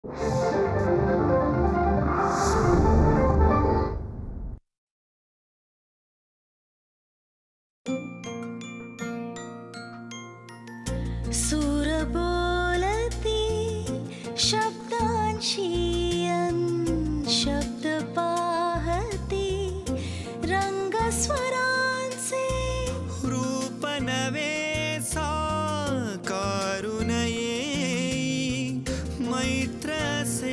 सूर बोलती शब्दांची शब्द पाहती रंग स्वरांचे रूप नवे साकारून येई मैत्र से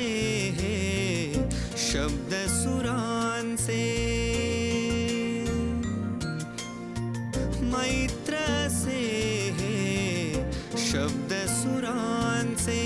हे शब्द सुरांचे मैत्र से हे शब्द सुरांचे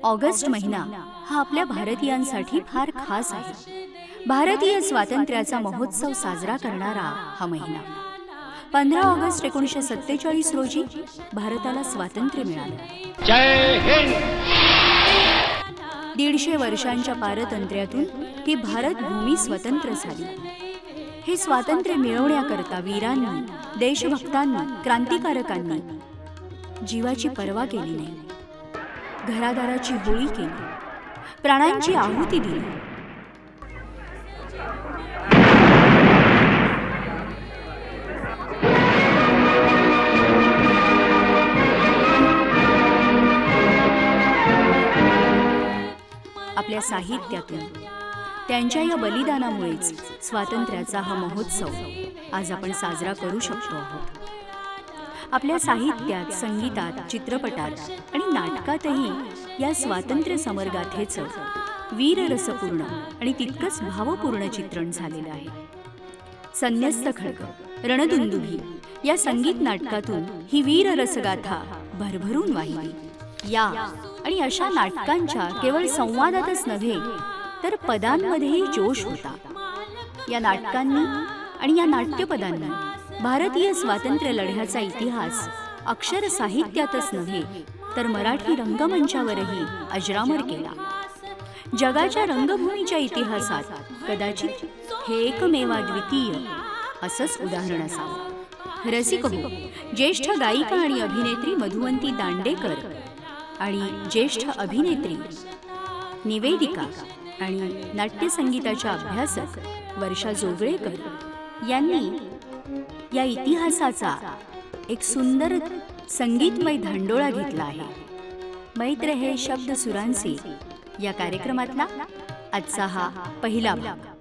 ऑगस्ट महिना हा आपल्या भारतीयांसाठी फार खास आहे. भारतीय स्वातंत्र्याचा महोत्सव साजरा करणारा हा महिना. 15 ऑगस्ट 1947 रोजी भारताला स्वातंत्र्य मिळालं. जय हिंद. 150 वर्षांच्या पारतंत्र्यातून ही भारत भूमी स्वतंत्र झाली. हे स्वातंत्र्य मिळवण्याकरता वीरांनी, देशभक्तांनी, क्रांतिकारकांनी जीवाची पर्वा केली नाही. घरादाराची होळी केली, प्राणांची आहुती दिली. आपल्या साहित्यातून त्यांच्या या बलिदानामुळेच स्वातंत्र्याचा हा महोत्सव आज आपण साजरा करू शकतो आहोत. आपल्या साहित्यात, संगीतात, चित्रपटात आणि नाटकातही या स्वातंत्र्य समरगाथेचं वीररसपूर्ण आणि तितकंच भावपूर्ण चित्रण झालेलं आहे. संन्यस्त खड्ग, रणदुंदुभी या संगीत नाटकातून ही वीररसगाथा भरभरून वाहिली. या आणि अशा नाटकांच्या केवळ संवादातच नव्हे तर पदांमध्येही जोश होता. या नाटकांनी आणि या नाट्यपदांनी भारतीय स्वातंत्र्य लढ्याचा इतिहास अक्षर साहित्यातच नव्हे तर मराठी रंगमंचावरही अजरामर केला. जगाच्या रंगभूमीच्या इतिहासात कदाचित हे एकमेवाद्वितीय असंच उदाहरण असावं. रसिक हो, ज्येष्ठ गायिका आणि अभिनेत्री मधुवंती दांडेकर आणि ज्येष्ठ अभिनेत्री निवेदिका आणि नाट्यसंगीताच्या अभ्यासक वर्षा जोगळेकर यांनी या इतिहासाचा एक सुंदर संगीतमय धांडोळा घेतला आहे. मैत्र हे शब्द सुरांचे या कार्यक्रमातला आजचा हा पहिला भाग.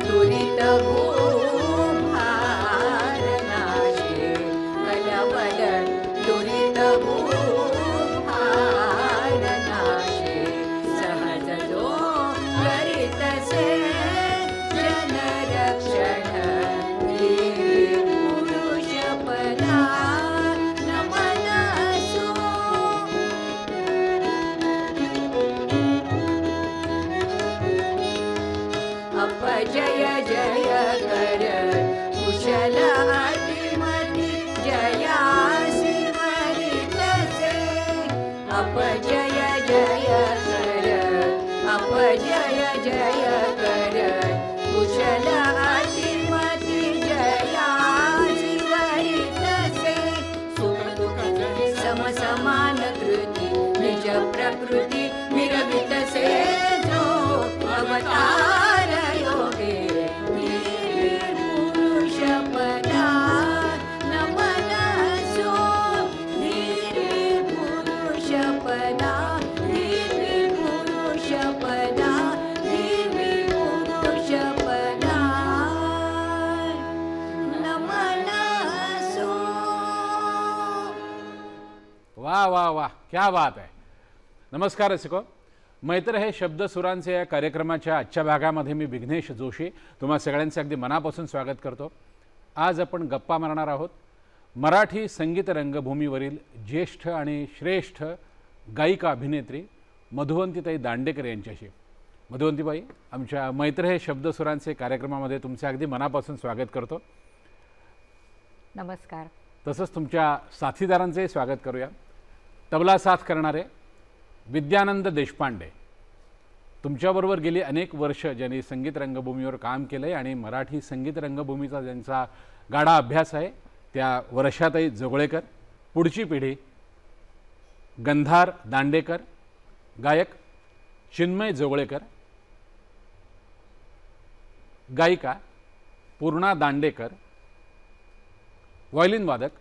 दुरित भूभा वाह वाह वाह, क्या बात आहे. नमस्कार रसिको. मैत्र हे शब्द सुरांचे या कार्यक्रमाच्या आजच्या भागामध्ये मी विघ्नेश जोशी तुम्हा सगळ्यांचे अगदी मनापासून स्वागत करतो. आज आपण गप्पा मारणार आहोत मराठी संगीत रंगभूमीवरील ज्येष्ठ आणि श्रेष्ठ गायिका अभिनेत्री मधुवंतीताई दांडेकर यांच्याशी. मधुवंतीबाई, आमच्या मैत्र हे शब्द सुरांचे कार्यक्रमामध्ये तुमचे अगदी मनापासून स्वागत करतो. नमस्कार. तसंच तुमच्या साथीदारांचेही स्वागत करूया. तबला साथ करणारे विद्यानंद देशपांडे, तुमच्याबरोबर गेली अनेक वर्ष ज्यांनी संगीत रंगभूमीवर काम केलं आहे आणि मराठी संगीत रंगभूमीचा ज्यांचा गाढा अभ्यास आहे त्या वर्षाताई जोगळेकर. पुढची पिढी गंधार दांडेकर, गायक चिन्मय जोगळेकर, गायिका पूर्णा दांडेकर, व्हायोलिन वादक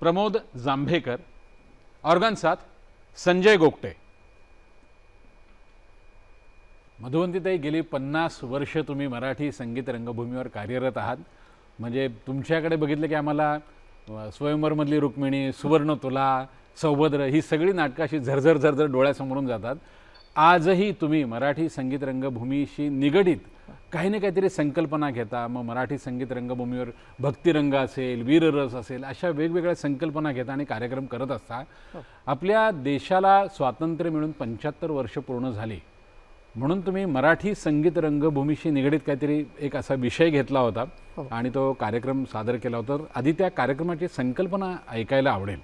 प्रमोद जांभेकर, ऑर्गन साथ संजय गोगटे. मधुवंतीताई, गेली 50 वर्ष तुम्ही मराठी संगीत रंगभूमीवर कार्यरत आहात. म्हणजे तुमच्याकडे बघितलं की आम्हाला स्वयंवरमधली रुक्मिणी, सुवर्ण तुला, सौभद्र ही सगळी नाटकं अशी झरझर झरझर डोळ्यासमोरून जातात. आजही तुम्ही मराठी संगीत रंगभूमीशी निगडीत काही ना काहीतरी संकल्पना घेता. मग मराठी संगीत रंगभूमीवर भक्तिरंग असेल, वीररस असेल, अशा वेगवेगळ्या संकल्पना घेता आणि कार्यक्रम करत असता. आपल्या देशाला स्वातंत्र्य मिळून 75 वर्ष पूर्ण झाली म्हणून तुम्ही मराठी संगीत रंगभूमीशी निगडीत काहीतरी एक असा विषय घेतला होता आणि तो कार्यक्रम सादर केला होता. आधी त्या कार्यक्रमाची संकल्पना ऐकायला आवडेल.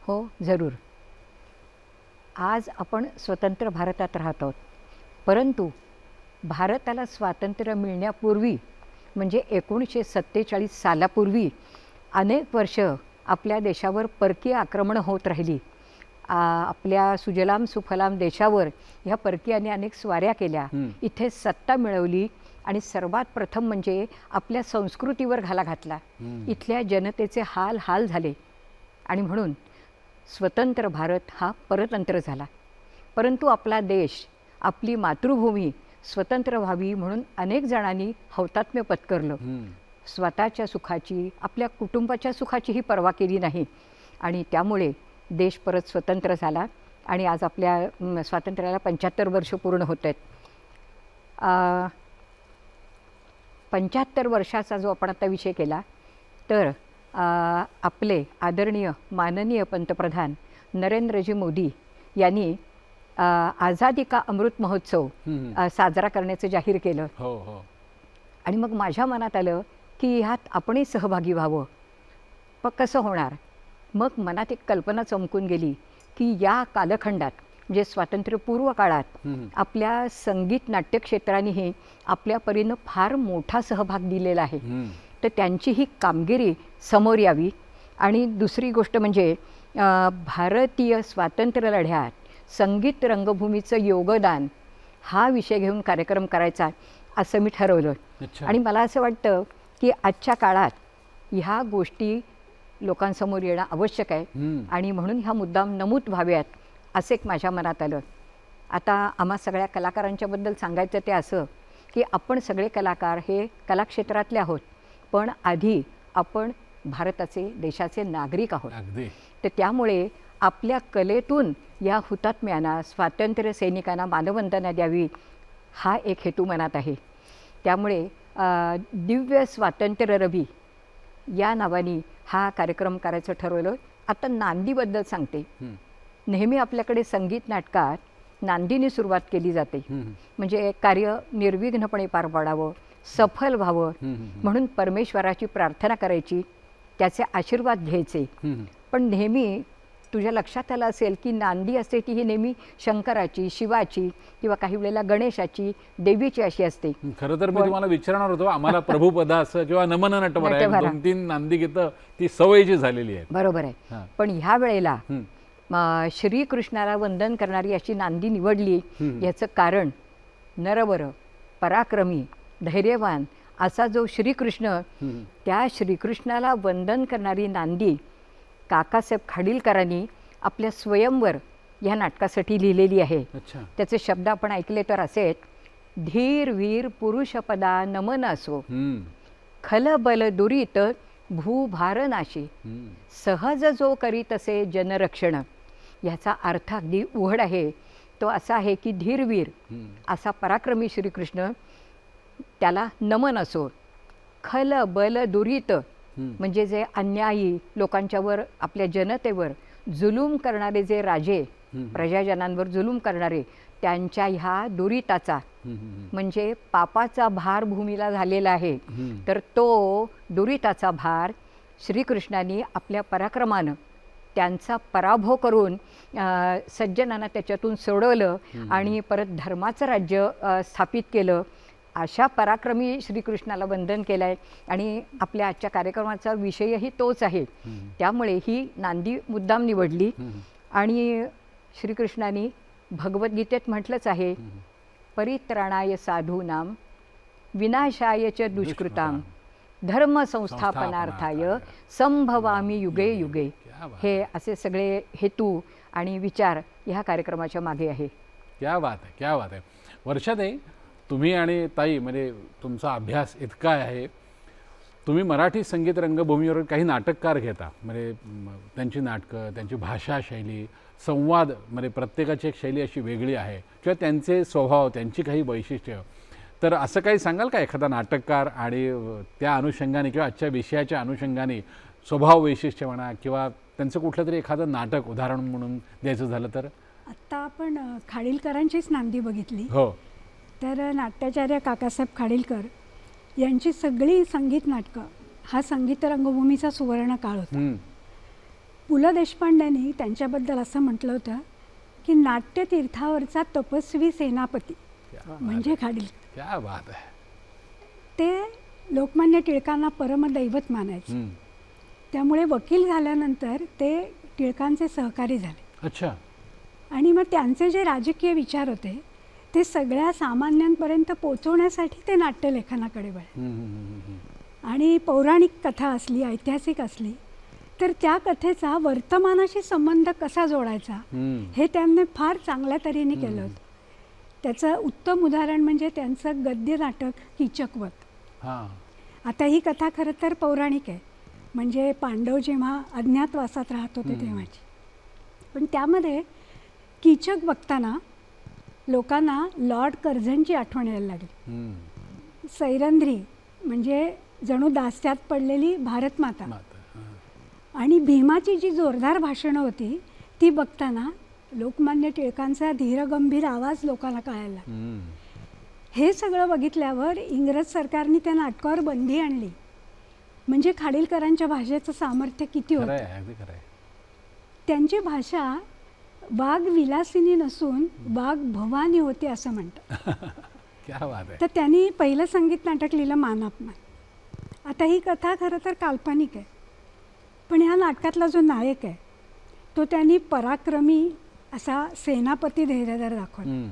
हो, जरूर. आज आपण स्वतंत्र भारतात राहत आहोत, परंतु भारताला स्वातंत्र्य मिळण्यापूर्वी म्हणजे 1947 सालापूर्वी अनेक वर्ष आपल्या देशावर परकीय आक्रमणं होत राहिली. आपल्या सुजलाम सुफलाम देशावर ह्या परकीयांनी अनेक स्वाऱ्या केल्या, इथे सत्ता मिळवली आणि सर्वात प्रथम म्हणजे आपल्या संस्कृतीवर घाला घातला. इथल्या जनतेचे हाल हाल झाले आणि म्हणून स्वतंत्र भारत हा परतंत्र झाला. परंतु आपला देश, आपली मातृभूमी स्वतंत्र व्हावी म्हणून अनेक जणांनी हौतात्म्य पत्करलं. स्वतःच्या सुखाची, आपल्या कुटुंबाच्या सुखाचीही पर्वा केली नाही आणि त्यामुळे देश परत स्वतंत्र झाला आणि आज आपल्या स्वातंत्र्याला 75 वर्ष पूर्ण होत आहेत. 75 वर्षाचा जो आपण आता विषय केला तर आपले आदरणीय माननीय पंतप्रधान नरेंद्रजी मोदी यांनी आझादी का अमृत महोत्सव साजरा करण्याचं जाहीर केलं. आणि मग माझ्या मनात आलं की ह्यात आपणही सहभागी व्हावं. पण कसं होणार? मग मनात एक कल्पना चमकून गेली की या कालखंडात म्हणजे स्वातंत्र्यपूर्व काळात आपल्या संगीत नाट्य क्षेत्रानेही आपल्या परीनं फार मोठा सहभाग दिलेला आहे, तर त्यांची ही कामगिरी समोर यावी. आणि दुसरी गोष्ट म्हणजे भारतीय स्वातंत्र्य लढ्यात संगीत रंगभूमीचं योगदान हा विषय घेऊन कार्यक्रम करायचा असं मी ठरवलं. आणि मला असं वाटतं की आजच्या काळात ह्या गोष्टी लोकांसमोर येणं आवश्यक आहे आणि म्हणून ह्या मुद्दाम नमूद व्हाव्यात असं एक माझ्या मनात आलं. आता आम्हा सगळ्या कलाकारांच्याबद्दल सांगायचं ते असं की आपण सगळे कलाकार हे कलाक्षेत्रातले आहोत, पण आधी आपण भारताचे, देशाचे नागरिक आहोत. तर त्यामुळे आपल्या कलेतून या हुतात्म्यांना, स्वातंत्र्य सैनिकांना मानवंदना द्यावी हा एक हेतू मनात आहे. त्यामुळे दिव्य स्वातंत्र्य रवी या नावाने हा कार्यक्रम करायचं ठरवलं. आता नांदीबद्दल सांगते. नेहमी आपल्याकडे संगीत नाटकात नांदीने सुरुवात केली जाते, म्हणजे कार्य निर्विघ्नपणे पार पाडावं, सफल व्हावं म्हणून परमेश्वराची प्रार्थना करायची, त्याचे आशीर्वाद घ्यायचे. पण नेहमी तुझ्या लक्षात आलं असेल की नांदी असते ती ही नेहमी शंकराची, शिवाची किंवा काही वेळेला गणेशाची, देवीची अशी असते. खरं तर मी तुम्हाला विचारणार होतो, आम्हाला प्रभुपदा असं किंवा नमन नटवर 2-3 नांदी गीतं ती सवयीची झालेली आहे. बरोबर आहे. पण ह्या वेळेला श्रीकृष्णाला वंदन करणारी अशी नांदी निवडली. याचं कारण नरवर, पराक्रमी, धैर्यवान असा जो श्रीकृष्ण, त्या श्रीकृष्णाला वंदन करणारी नांदी काकासाहेब खाडीलकरांनी आपल्या स्वयंवर ह्या नाटकासाठी लिहिलेली आहे. त्याचे शब्द आपण ऐकले तर असे आहेत: धीर वीर पुरुषपदा नमन असो, खल बल दुरित भूभारनाशी सहज जो करीत असे जनरक्षण. ह्याचा अर्थ अगदी उघड आहे. तो असा आहे की धीरवीर असा पराक्रमी श्रीकृष्ण, त्याला नमन असो. खल बल दुरित म्हणजे जे अन्यायी लोकांच्यावर, आपल्या जनतेवर जुलूम करणारे जे राजे, प्रजाजनांवर जुलूम करणारे, त्यांच्या ह्या दुरिताचा म्हणजे पापाचा भार भूमीला झालेला आहे. तर तो दुरिताचा भार श्रीकृष्णाने आपल्या पराक्रमानं त्यांचा पराभव करून सज्जनांना त्याच्यातून सोडवलं आणि परत धर्माचं राज्य स्थापित केलं. अशा पराक्रमी श्रीकृष्णाला वंदन केलं आहे आणि आपल्या आजच्या कार्यक्रमाचा विषयही तोच आहे. त्यामुळे ही नांदी मुद्दाम निवडली. आणि श्रीकृष्णाने भगवद्गीतेत म्हटलंच आहे, परित्राणाय साधूनाम विनाशाय च दुष्कृताम धर्म संस्थापनार्थाय संभवामी युगे युगे. हे असे सगळे हेतू आणि विचार ह्या कार्यक्रमाच्या मागे आहे. क्या बात आहे, क्या बात आहे. वर्षाताई, तुम्ही आणि ताई म्हणजे तुमचा अभ्यास इतका आहे. तुम्ही मराठी संगीत रंगभूमीवर काही नाटककार घेता, म्हणजे त्यांची नाटकं, त्यांची भाषा शैली, संवाद, म्हणजे प्रत्येकाची एक शैली अशी वेगळी आहे किंवा त्यांचे स्वभाव, त्यांची काही वैशिष्ट्य. तर असं काही सांगाल का एखादा नाटककार आणि त्या अनुषंगाने किंवा आजच्या विषयाच्या अनुषंगाने स्वभाव वैशिष्ट्य म्हणा किंवा त्यांचं कुठलं तरी एखादं नाटक उदाहरण म्हणून द्यायचं झालं तर? आत्ता आपण खाडीलकरांचीच नांदी बघितली. हो. तर नाट्याचार्य काकासाहेब खाडीलकर यांची सगळी संगीत नाटकं हा संगीत रंगभूमीचा सुवर्ण काळ होता. पु ल देशपांडेंनी त्यांच्याबद्दल असं म्हटलं होतं की नाट्यतीर्थावरचा तपस्वी सेनापती म्हणजे खाडीलकर. क्या बात आहे. ते लोकमान्य टिळकांना परमदैवत मानायचे. त्यामुळे वकील झाल्यानंतर ते टिळकांचे सहकारी झाले. अच्छा. आणि मग त्यांचे जे राजकीय विचार होते ते सगळ्या सामान्यांपर्यंत पोचवण्यासाठी ते नाट्यलेखनाकडे वळले. आणि पौराणिक कथा असली, ऐतिहासिक असली, तर त्या कथेचा वर्तमानाशी संबंध कसा जोडायचा हे त्यांनी फार चांगल्या तऱ्हेने केलं होतं. त्याचं उत्तम उदाहरण म्हणजे त्यांचं गद्य नाटक कीचकवध. आता ही कथा खरं तर पौराणिक आहे, म्हणजे पांडव जेव्हा अज्ञातवासात राहत होते तेव्हाची. पण त्यामध्ये कीचक बघताना लोकांना लॉर्ड कर्झनची आठवण यायला लागली. सैरंध्री म्हणजे जणू दास्यात पडलेली भारतमाता. आणि भीमाची जी जोरदार भाषणं होती ती बघताना लोकमान्य टिळकांचा धीरगंभीर आवाज लोकांना कळायला. हे सगळं बघितल्यावर इंग्रज सरकारने त्या नाटकावर बंदी आणली. म्हणजे खाडीलकरांच्या भाषेचं सामर्थ्य किती होतं. त्यांची भाषा वाघ विलासिनी नसून वाघ भवानी होती असं म्हणतात. तर त्यांनी पहिलं संगीत नाटक लिहिलं मानापमान. आता ही कथा खरं तर काल्पनिक आहे, पण ह्या नाटकातला जो नायक आहे तो त्यांनी पराक्रमी असा सेनापती धैर्यधर दाखवला.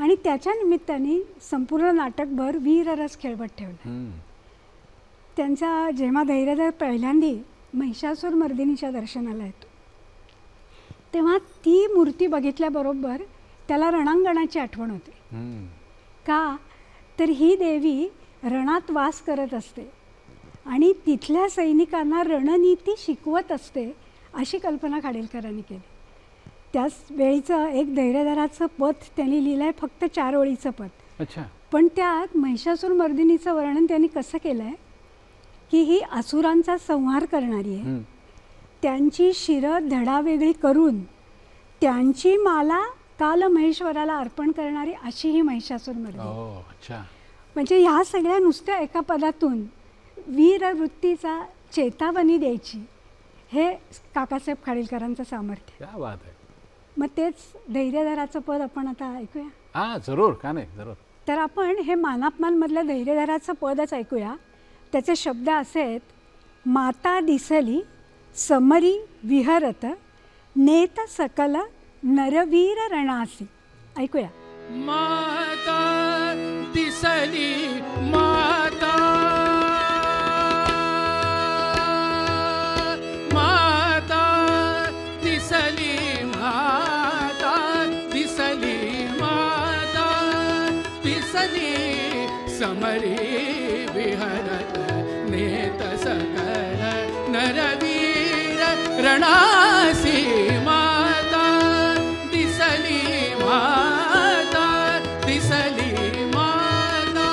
आणि त्याच्या निमित्ताने संपूर्ण नाटकभर वीररस खेळवत ठेवला. त्यांचा जेव्हा धैर्यधर पहिल्यांदा महिषासूर मर्दिनीच्या दर्शनाला येतो तेव्हा ती मूर्ती बघितल्याबरोबर त्याला रणांगणाची आठवण होते. का तर ही देवी रणात वास करत असते आणि तिथल्या सैनिकांना रणनीती शिकवत असते अशी कल्पना खाडीलकरांनी केली. त्याच वेळीचं एक धैर्यधराचं पद त्यांनी लिहिलं आहे, फक्त 4 ओळीचं पद. अच्छा. पण त्यात महिषासूर मर्दिनीचं वर्णन त्यांनी कसं केलं आहे की ही असुरांचा संहार करणारी आहे, त्यांची शिरं धडावेगळी करून त्यांची माला काल महेश्वराला अर्पण करणारी अशी ही महिषासूर मर्दिनी. म्हणजे ह्या सगळ्या नुसत्या एका पदातून वीरवृत्तीचा चेतावणी द्यायची, हे काकासाहेब खाडीलकरांचं सामर्थ्य. क्या बात आहे. मग तेच धैर्यधराचं पद आपण आता ऐकूया. जरूर, का नाही, जरूर. तर आपण हे मानापमानमधलं धैर्यधराचं पदच ऐकूया. त्याचे शब्द असे आहेत, माता दिसली समरी विहरत नेत सकल नरवीर रणासी. ऐकूया. माता दिसली माता, माता दिसली माता, दिसली माता, दिसली समरी विहरत नेत सकल रणासी माता दिसली माता दिसली माता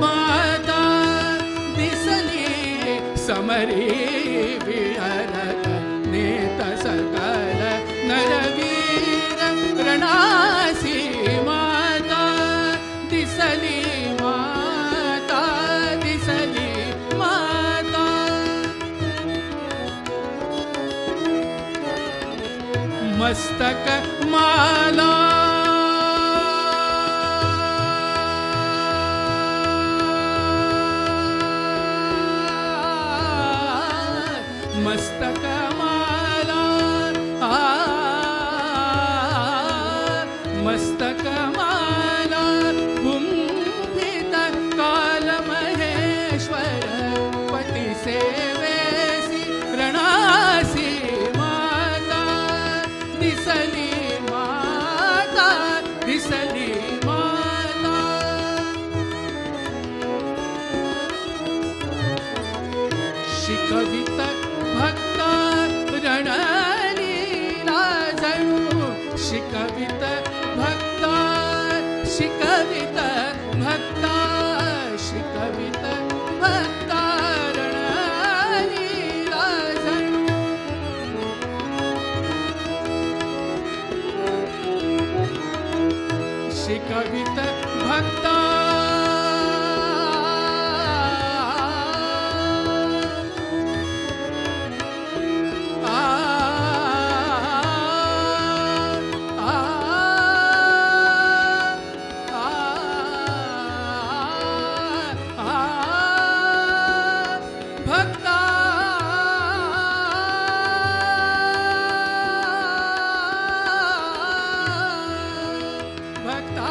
माता दिसली समरी विहरत नेत सकल नरवीर रणासी माता दिसली माता दिसली माता मस्तक माला मस्तक माला मस्तक माला कुंभित काल महेश्वर पती सेवेसी रणासी माता दिसली माता दिसली माता शिकवित भक्ता रणलीला जणू शिकवित भक्ता शिकवित भक्ता शिकवित भक्ता रणलीला जणू शिकवित भक्ता भक्ता भक्ता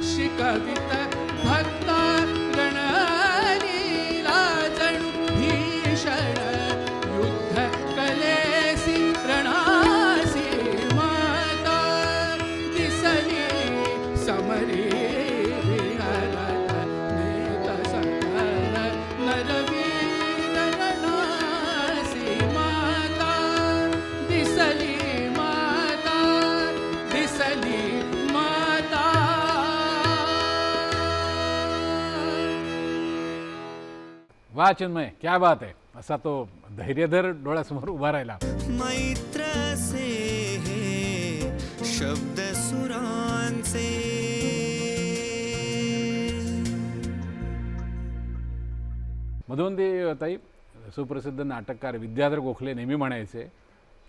शिकवित भक्ता रणलीला जणू भीषण युद्ध कलेसी रणासी माता दिसली समरी विहरत नेत सकल नरवीर रणासी माता दिसली माता दिसली माता वा चिन्मय, क्या बात आहे. असा तो धैर्यधर डोळ्यासमोर उभा राहिला. मैत्र से हे शब्द सुरांचे मधुवंती ताई, सुप्रसिद्ध नाटककार विद्याधर गोखले नेहमी म्हणायचे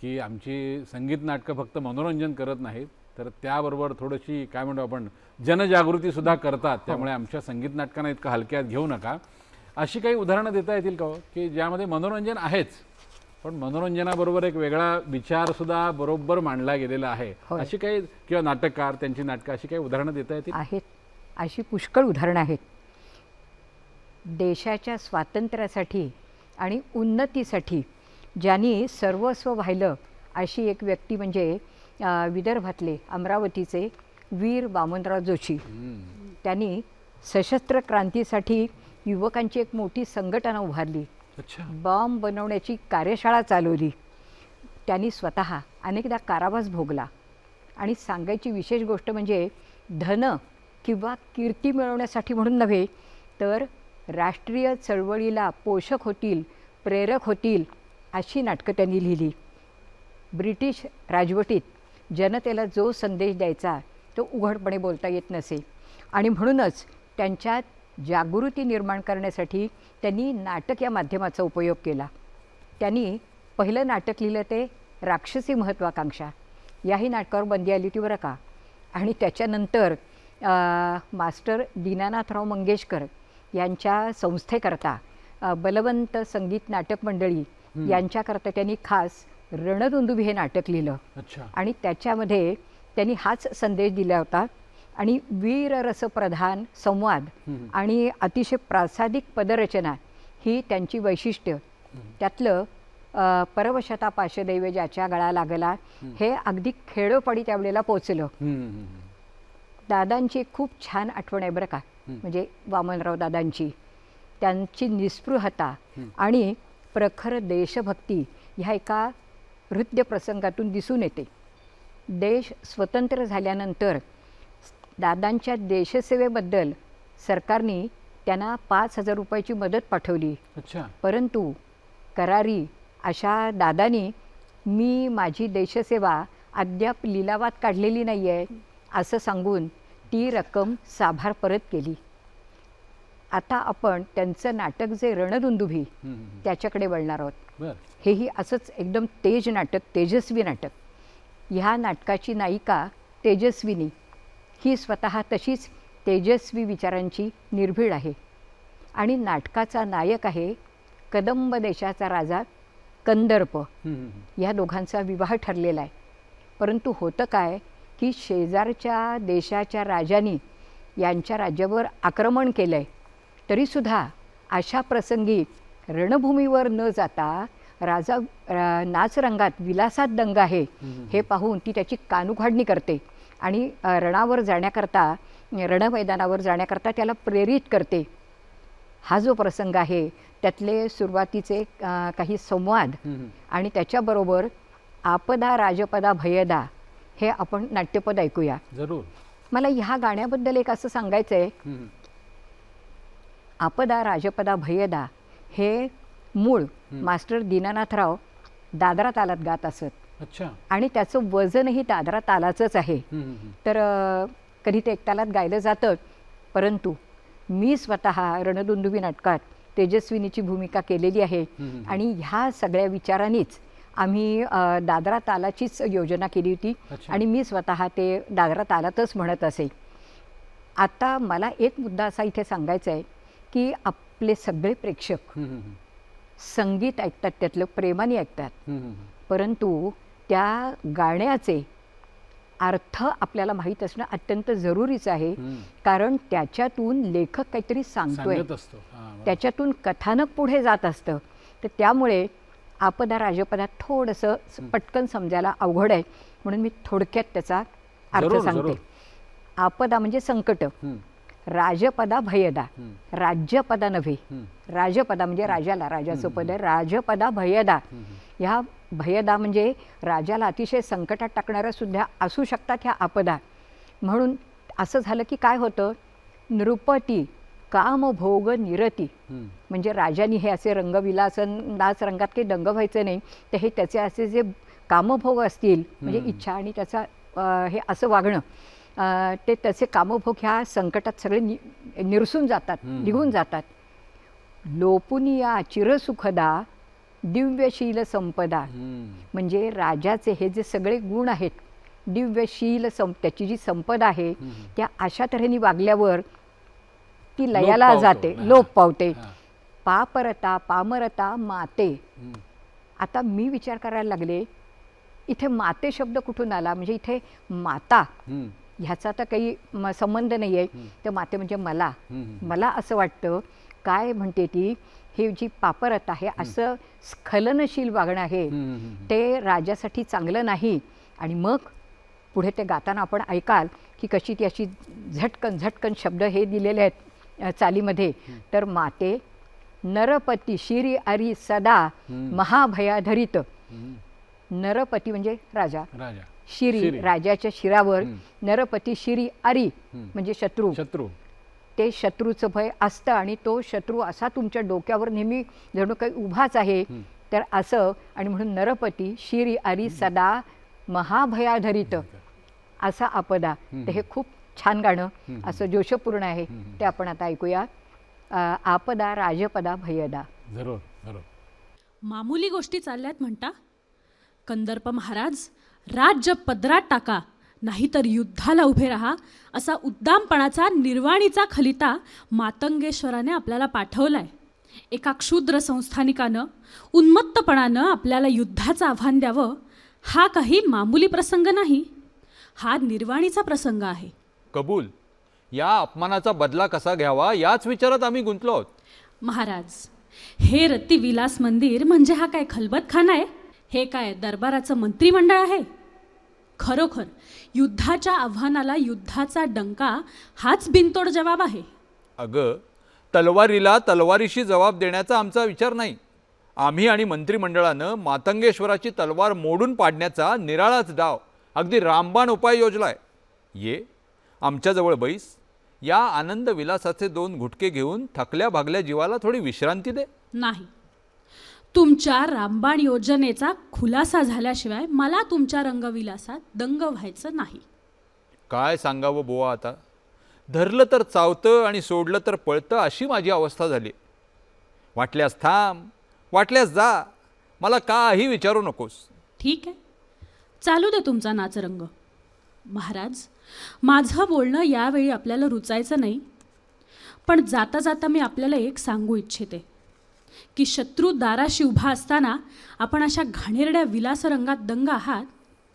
की आमची संगीत नाटकं फक्त मनोरंजन करत नाहीत, तर त्याबरोबर थोडीशी काय म्हणतो आपण जनजागृतीसुद्धा करतात. त्यामुळे आमच्या संगीत नाटकांना इतकं हलक्यात घेऊ नका. अशी काही उदाहरणं देता येतील का हो, की ज्यामध्ये मनोरंजन आहेच पण मनोरंजनाबरोबर एक वेगळा विचारसुद्धा बरोबर मांडला गेलेला आहे, अशी काही, किंवा नाटककार त्यांची नाटकं, अशी काही उदाहरणं देता येतील? आहेत, अशी पुष्कळ उदाहरणं आहेत. देशाच्या स्वातंत्र्यासाठी आणि उन्नतीसाठी ज्यांनी सर्वस्व वाहिलं अशी एक व्यक्ती म्हणजे विदर्भातले अमरावतीचे वीर वामनराव जोशी. त्यांनी सशस्त्र क्रांतीसाठी युवकांची एक मोठी संघटना उभारली. बॉम्ब बनवण्याची कार्यशाळा चालवली. त्यांनी स्वतः अनेकदा कारावास भोगला. आणि सांगायची विशेष गोष्ट म्हणजे धन किंवा कीर्ती मिळवण्यासाठी म्हणून नव्हे, तर राष्ट्रीय चळवळीला पोषक होतील, प्रेरक होतील अशी नाटकं त्यांनी लिहिली. ब्रिटिश राजवटीत जनतेला जो संदेश द्यायचा तो उघडपणे बोलता येत नसे आणि म्हणूनच त्यांच्यात जागृती निर्माण करण्यासाठी त्यांनी नाटक या माध्यमाचा उपयोग केला. त्यांनी पहिलं नाटक लिहिलं ते राक्षसी महत्त्वाकांक्षा. याही नाटकावर बंदी आली होती बरं का. आणि त्याच्यानंतर मास्टर दीनानाथराव मंगेशकर यांच्या संस्थेकरता बलवंत संगीत नाटक मंडळी यांच्याकरता त्यांनी खास रणदुंदुभी हे नाटक लिहिलं. आणि त्याच्यामध्ये त्यांनी हाच संदेश दिला होता. आणि वीररसप्रधान संवाद आणि अतिशय प्रासादिक पदरचना ही त्यांची वैशिष्ट्य. त्यातलं परवशता पाशदैव ज्याच्या गळा लागला हे अगदी खेडोपाडी त्यावेळेला पोचलं. दादांची खूप छान आठवण आहे बरं का. म्हणजे वामनराव दादांची, त्यांची निस्पृहता आणि प्रखर देशभक्ती ह्या एका हृदय प्रसंगातून दिसून येते. देश स्वतंत्र झाल्यानंतर दादांच्या देशसेवेबद्दल सरकारने त्यांना 5,000 रुपयाची मदत पाठवली. अच्छा. परंतु करारी अशा दादानी मी माझी देशसेवा अद्याप लिलावात काढलेली नाही आहे असं सांगून ती रक्कम साभार परत केली. आता आपण त्यांचं नाटक जे रणदुंदुभी त्याच्याकडे वळणार आहोत. बरं. हेही असंच एकदम तेज नाटक, तेजस्वी नाटक. ह्या नाटकाची नायिका तेजस्विनी ही स्वतः तशीच तेजस्वी विचारांची निर्भीड आहे आणि नाटकाचा नायक आहे कदंब देशाचा राजा कंदर्प. या दोघांचा विवाह ठरलेला आहे. परंतु होतं काय की शेजारच्या देशाच्या राजांनी यांच्या राज्यावर आक्रमण केलं आहे. तरीसुद्धा अशा प्रसंगी रणभूमीवर न जाता राजा नाचरंगात विलासात दंग आहे हे पाहून ती त्याची कानउघाडणी करते आणि रणमैदानावर जाण्याकरता त्याला प्रेरित करते. हा जो प्रसंग आहे त्यातले सुरुवातीचे काही संवाद आणि त्याच्याबरोबर आपदा राजपदा भयदा हे आपण नाट्यपद ऐकूया. जरूर. मला ह्या गाण्याबद्दल एक असं सांगायचं आहे. आपदा राजपदा भयदा हे मूळ मास्टर दीनानाथराव दादरा तालात गात असत. अच्छा. आणि त्याचं वजनही दादरा तालाचंच आहे. तर कधी ते एकतालात गायलं जातं. परंतु मी स्वतः रणदुंदुभी नाटकात तेजस्विनीची भूमिका केलेली आहे आणि ह्या सगळ्या विचारांनीच आम्ही दादरा तालाचीच योजना केली होती आणि मी स्वतः ते दादरा तालातच म्हणत असे. आता मला एक मुद्दा असा इथे सांगायचा आहे की आपले सगळे प्रेक्षक संगीत ऐकतात, त्यातलं प्रेमाने ऐकतात, परंतु त्या गाण्याचे अर्थ आपल्याला माहीत असणं अत्यंत जरुरीचं आहे. कारण त्याच्यातून लेखक काहीतरी सांगतोय, त्याच्यातून कथानक पुढे जात असतं. तर त्यामुळे आपदा राजपदात थोडंसं पटकन समजायला अवघड आहे म्हणून मी थोडक्यात त्याचा अर्थ सांगते. आपदा म्हणजे संकट, राजपदा भयदा, राज्यपदा नव्हे, राजपदा म्हणजे राजाला, राजाचं पद आहे, राजपदा भयदा. ह्या भयदा म्हणजे राजाला अतिशय संकटात टाकणाऱ्या सुद्धा असू शकतात ह्या आपदा. म्हणून असं झालं की काय होतं, नृपती कामभोग निरती, म्हणजे राजानी हे असे रंगविलासन नाच रंगात काही दंग व्हायचं नाही, तर हे त्याचे असे जे कामभोग असतील म्हणजे इच्छा आणि त्याचा हे असं वागणं, ते त्याचे कामभोग ह्या संकटात सगळे निरसून जातात, निघून जातात. लोपुनिया चिरसुखदा दिव्यशील संपदा, म्हणजे राजाचे हे जे सगळे गुण आहेत, दिव्यशील त्याची जी संपदा आहे त्या अशा तऱ्हेने वागल्यावर ती लयाला जाते, लोप पावते. पापरता पामरता माते. आता मी विचार करायला लागले इथे माते शब्द कुठून आला, म्हणजे इथे माता ह्याचा तर काही संबंध नाही आहे. तर माते म्हणजे मला असं वाटतं काय म्हणते ती, हे जी पापरता आहे असं स्खलनशील वागणं आहे ते राजासाठी चांगलं नाही. आणि मग पुढे ते गाताना आपण ऐकाल की कशी ती अशी झटकन शब्द हे दिलेले आहेत चालीमध्ये. तर माते नरपती शिरी अरी सदा महाभयाधरित. नरपती म्हणजे राजा, शिरी राजाच्या शिरावर, नरपती शिरी अरी म्हणजे शत्रू, ते शत्रूचं भय असतं आणि तो शत्रू असा तुमच्या डोक्यावर नेहमी जणू काही उभाच आहे. तर असं, आणि म्हणून नरपती शिरी अरी सदा महाभयाधरित असा आपदा. तर हे खूप छान गाणं असं जोशपूर्ण आहे, ते आपण आता ऐकूया. आपदा राजपदा भयदा. जरूर जरूर. मामूली गोष्टी चालल्यात म्हणता. कंदर्प महाराज, राज्य पदरात टाका नाहीतर युद्धाला उभे राहा असा उद्दामपणाचा निर्वाणीचा खलिता मातंगेश्वराने आपल्याला पाठवलाय. एका क्षुद्र संस्थानिकानं उन्मत्तपणानं आपल्याला युद्धाचं आव्हान द्यावं हा काही मामूली प्रसंग नाही, हा निर्वाणीचा प्रसंग आहे. कबूल. या अपमानाचा बदला कसा घ्यावा याच विचारात आम्ही गुंतलो आहोत. महाराज, हे रत्ती विलास मंदिर म्हणजे हा काय खलबतखाना आहे? हे काय दरबाराचं मंत्रिमंडळ आहे? खरोखर युद्धाच्या आव्हानाला युद्धाचा डंका हाच बिनतोड जवाब आहे. अगं, तलवारीला तलवारीशी जबाब देण्याचा आमचा विचार नाही. आम्ही आणि मंत्रिमंडळानं मातंगेश्वराची तलवार मोडून पाडण्याचा निराळाच डाव, अगदी रामबाण उपाय योजलाय. ये आमच्याजवळ बैस. या आनंद विलासाचे 2 घुटके घेऊन थकल्या भागल्या जीवाला थोडी विश्रांती दे. नाही, तुमच्या रामबाण योजनेचा खुलासा झाल्याशिवाय मला तुमच्या रंगविलासात दंग व्हायचं नाही. काय सांगावं बुवा आता. धरलं तर चावतं आणि सोडलं तर पळतं अशी माझी अवस्था झाली. वाटल्यास थांब, वाटल्यास जा, मला काही विचारू नकोस. ठीक आहे, चालू दे तुमचा नाचरंग. महाराज, माझं बोलणं यावेळी आपल्याला रुचायचं नाही, पण जाता जाता मी आपल्याला एक सांगू इच्छिते की शत्रू दाराशी उभा असताना आपण अशा घाणेरड्या विलासरंगात दंग आहात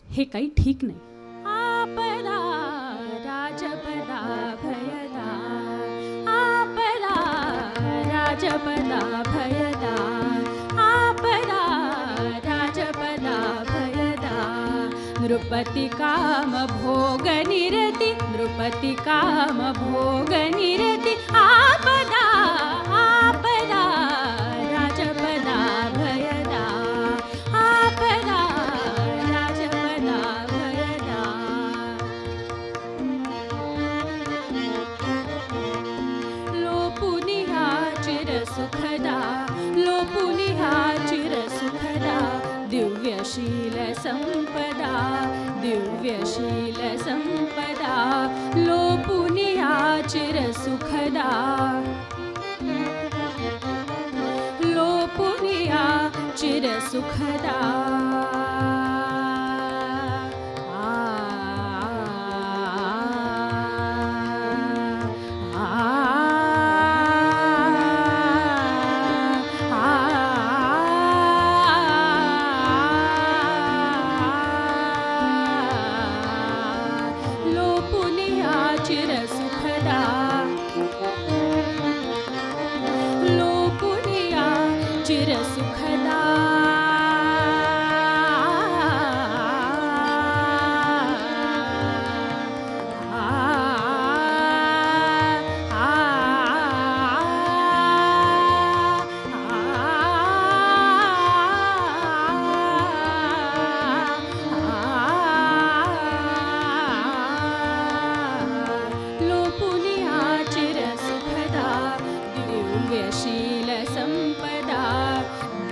हे काही ठीक नाही. आपला राजपदा भयदा, आपला राजपदा भयदा, आपला राजपदा भयदा. नृपती काम भोग निरती, नृपती काम भोग निरती. आपदा आपदा राजपदा भयदा, आपदा राजपदा भयदा. लोपुनी हा चिर सुखदा, लोपुनी हा चिर सुखदा. दिव्यशील संपदा, दिव्यशील संपदा. लोपुनी हा चिर सुखदा, लोपुनी हा चिर सुखदा.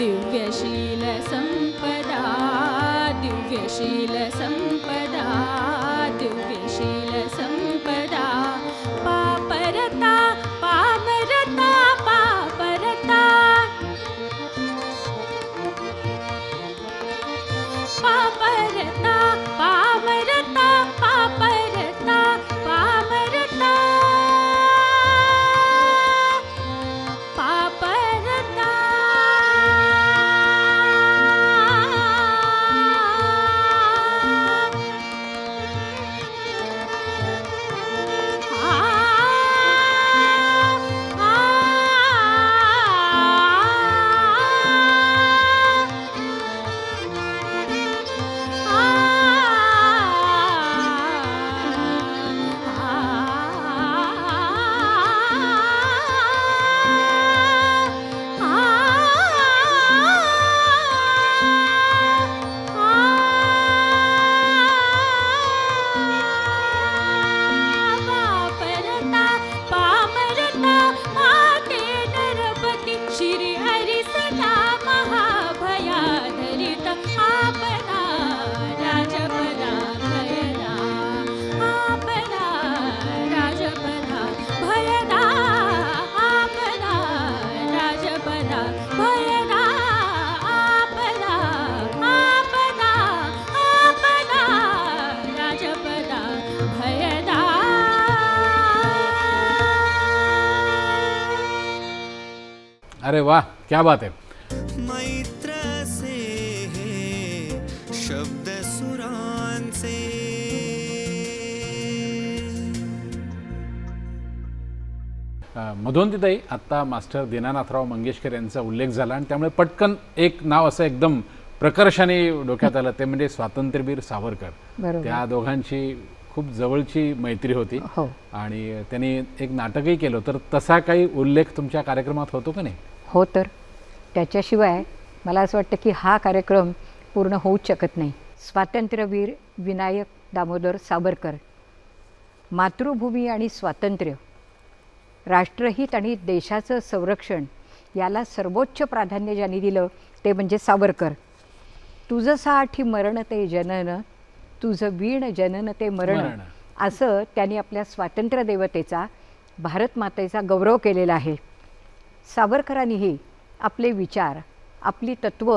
दिव्यशील संपदा, दिव्यशील संपदा, दिव्यशील संपदा. पापरता पामरता पापरता, पापरता पामरता पापरता पामरता. पापरता अरे वाह, क्या बात है. मैत्र से हे शब्द सुरांचे. मधुवंतीताई, आत्ता मास्टर दीनानाथराव मंगेशकर यांचा उल्लेख झाला आणि त्यामुळे पटकन एक नाव असं एकदम प्रकर्षाने डोक्यात आलं, ते म्हणजे स्वातंत्र्यवीर सावरकर. बरोबर. त्या दोघांची खूप जवळची मैत्री होती हो. आणि त्यांनी एक नाटकही केलं, तर तसा काही उल्लेख तुमच्या कार्यक्रमात होतो का नाही? हो, तर त्याच्याशिवाय मला असं वाटतं की हा कार्यक्रम पूर्ण होऊच शकत नाही. स्वातंत्र्यवीर विनायक दामोदर सावरकर मातृभूमी आणि स्वातंत्र्य, राष्ट्रहित आणि देशाचं संरक्षण याला सर्वोच्च प्राधान्य ज्यांनी दिलं ते म्हणजे सावरकर. तुझं साठी मरण ते जनन, तुझं वीण जनन ते मरण, असं त्यांनी आपल्या स्वातंत्र्य देवतेचा, भारत मातेचा गौरव केलेला आहे. सावरकरांनीही आपले विचार, आपली तत्त्व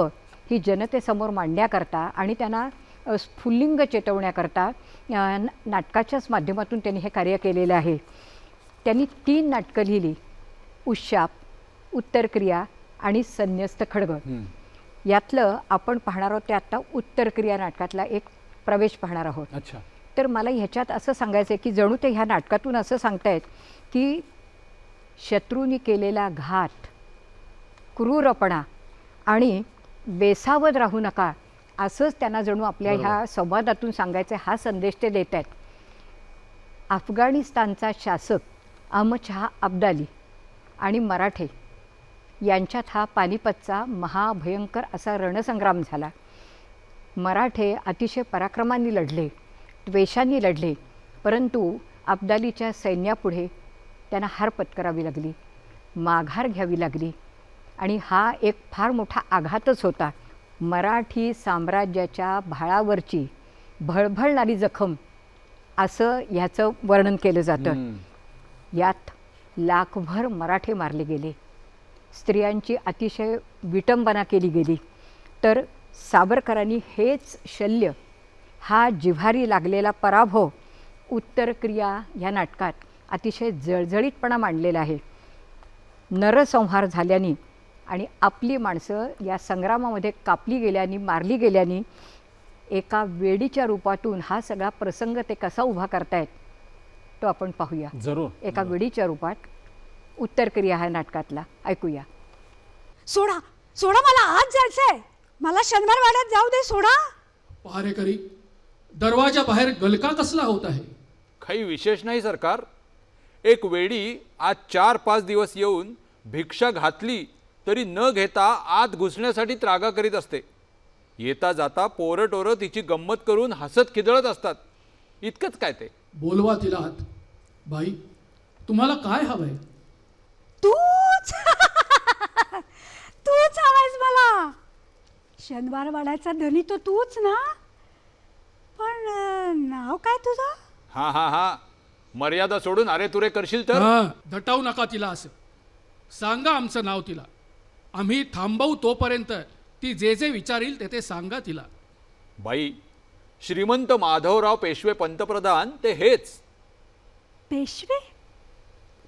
ही जनतेसमोर मांडण्याकरता आणि त्यांना स्फुल्लिंग चेतवण्याकरता नाटकाच्याच माध्यमातून त्यांनी हे कार्य केलेलं आहे. त्यांनी 3 नाटकं लिहिली, उशाप, उत्तरक्रिया आणि संन्यस्त खड्ग. यातलं आपण पाहणार आहोत ते आत्ता उत्तरक्रिया नाटकातला एक प्रवेश पाहणार आहोत. अच्छा. तर मला ह्याच्यात असं सांगायचं आहे की जणू ते ह्या नाटकातून असं सांगतायत की शत्रूंनी केलेला घात, क्रूरपणा आणि बेसावध राहू नका, असंच त्यांना जणू आपल्या ह्या संवादातून सांगायचं, हा संदेश ते देत आहेत. अफगाणिस्तानचा शासक अहमद शहा अब्दाली आणि मराठे यांच्यात हा पानिपतचा महाभयंकर असा रणसंग्राम झाला. मराठे अतिशय पराक्रमाने लढले, द्वेषाने लढले, परंतु अब्दालीच्या सैन्यापुढे त्यांना हार पत्करावी लागली, माघार घ्यावी लागली आणि हा एक फार मोठा आघातच होता. मराठी साम्राज्याच्या भाळावरची भळभळणारी जखम असं ह्याचं वर्णन केलं जातं. यात लाखभर मराठे मारले गेले, स्त्रियांची अतिशय विटंबना केली गेली. तर सावरकरांनी हेच शल्य, हा जिव्हारी लागलेला पराभव उत्तरक्रिया ह्या नाटकात अतिशय जळजळीतपणा मांडलेला आहे. नरसंहार झाल्याने आणि आपली माणसं या संग्रामामध्ये कापली गेल्याने, मारली गेल्याने एका वेडीच्या रूपातून हा सगळा प्रसंग ते कसा उभा करतायत तो आपण पाहूया. जरूर. एका वेडीच्या रूपात उत्तरक्रिया ह्या नाटकातला ऐकूया. सोडा सोडा, मला आज जायचंय, मला शनिवार वाड्यात जाऊ दे, सोडा. पहारेकरी, दरवाजा बाहेर गलका कसला होत आहे? काही विशेष नाही सरकार. एक वेडी आज 4-5 दिवस येऊन भिक्षा घातली तरी न घेता आत घुसण्यासाठी त्रागा करीत असते. येता जाता पोरं टोरं तिची गंमत करून हसत खिदळत असतात. इतकंच काय ते. बोलवा तिला आत. बाई, तुम्हाला काय हवंय? तूच तूच हवायस मला. शनिवार वाड्याचा धनी तो तूच ना, पण नाव काय तुझं? हा हा हा, मर्यादा सोडून अरे तुरे करशील तर. धटावू नका तिला असं. सांगा आमचं नाव तिला. आम्ही थांबवू तोपर्यंत ती जे जे विचारील ते सांगा तिला. बाई, श्रीमंत माधवराव पेशवे पंतप्रधान ते हेच. पेशवे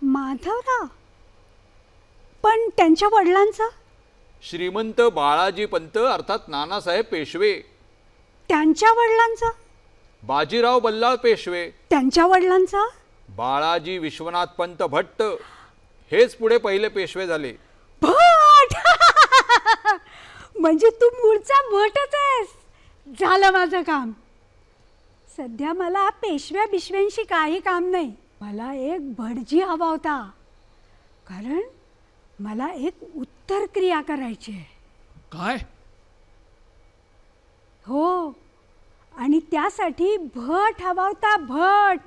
माधवराव? पण त्यांच्या वडिलांचं? श्रीमंत बाळाजी पंत अर्थात नानासाहेब पेशवे. त्यांच्या वडिलांचं? बाजीराव बल्लाळ पेशवे. त्यांच्या वडिलांचं? बाळाजी विश्वनाथ पंत भट्ट. हेच पुढे पहिले पेशवे झाले. भट म्हणजे तू मूळचा भटच आहेस. झालं माझं काम. सध्या मला पेशव्या बिशव्यांशी काही काम नाही. मला एक भटजी हवा होता, कारण मला एक उत्तरक्रिया करायची आहे. काय? हो, आणि त्यासाठी भट हवा होता, भट.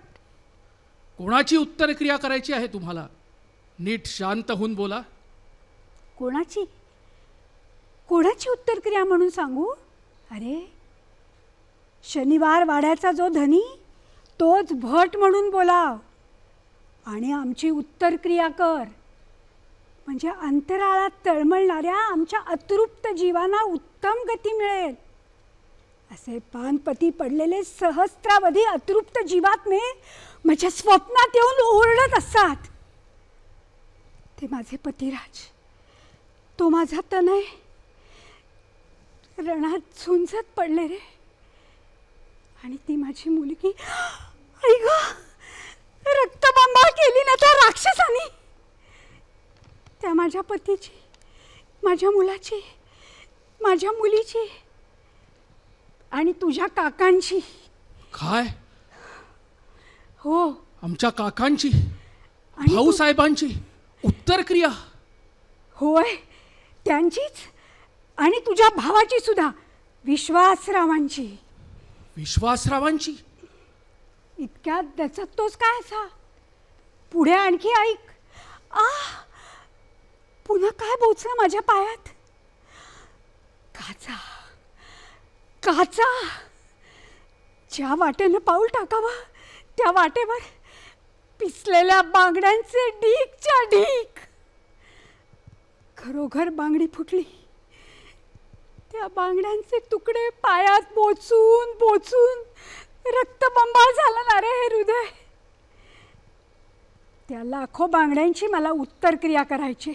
कोणाची उत्तरक्रिया करायची आहे तुम्हाला? नीट शांत होऊन बोला. कोणाची कोणाची उत्तरक्रिया म्हणून सांगू? अरे, शनिवार वाड्याचा जो धनी तोच भट म्हणून बोलाव आणि आमची उत्तरक्रिया कर. म्हणजे अंतराळात तळमळणाऱ्या आमच्या अतृप्त जीवांना उत्तम गती मिळेल. असे पानपती पडलेले सहस्त्रावधी अतृप्त जीवात्मे माझ्या स्वप्नात येऊन ओरडत असतात. ते माझे पतिराज, तो माझा तनय रणात झुंजत पडले रे. आणि ती माझी मुलगी, आई ग, रक्तबंबाळ केली ना त्या राक्षसानी. त्या माझ्या पतीची, माझ्या मुलाची, माझ्या मुलीची आणि तुझ्या काकांची. काय? हो. आमच्या काकांची, आणि भाऊसाहेबांची उत्तर क्रिया. होय, त्यांचीच. आणि तुझ्या भावाची सुद्धा, विश्वासरावांची. विश्वासरावांची? इतक्यात दचकतोस काय असा? पुढे आणखी ऐक. पुन्हा काय बोचलं माझ्या पायात? काचा, काचा. ज्या वाटेनं पाऊल टाकावं त्या वाटेवर पिसलेल्या बांगड्यांचे ढीकच्या ढीक. खरोखर बांगडी फुटली. त्या बांगड्यांचे तुकडे पायात बोचून बोचून रक्तबंबाळ झालं ना रे हे हृदय. त्या लाखो बांगड्यांची मला उत्तर क्रिया करायची.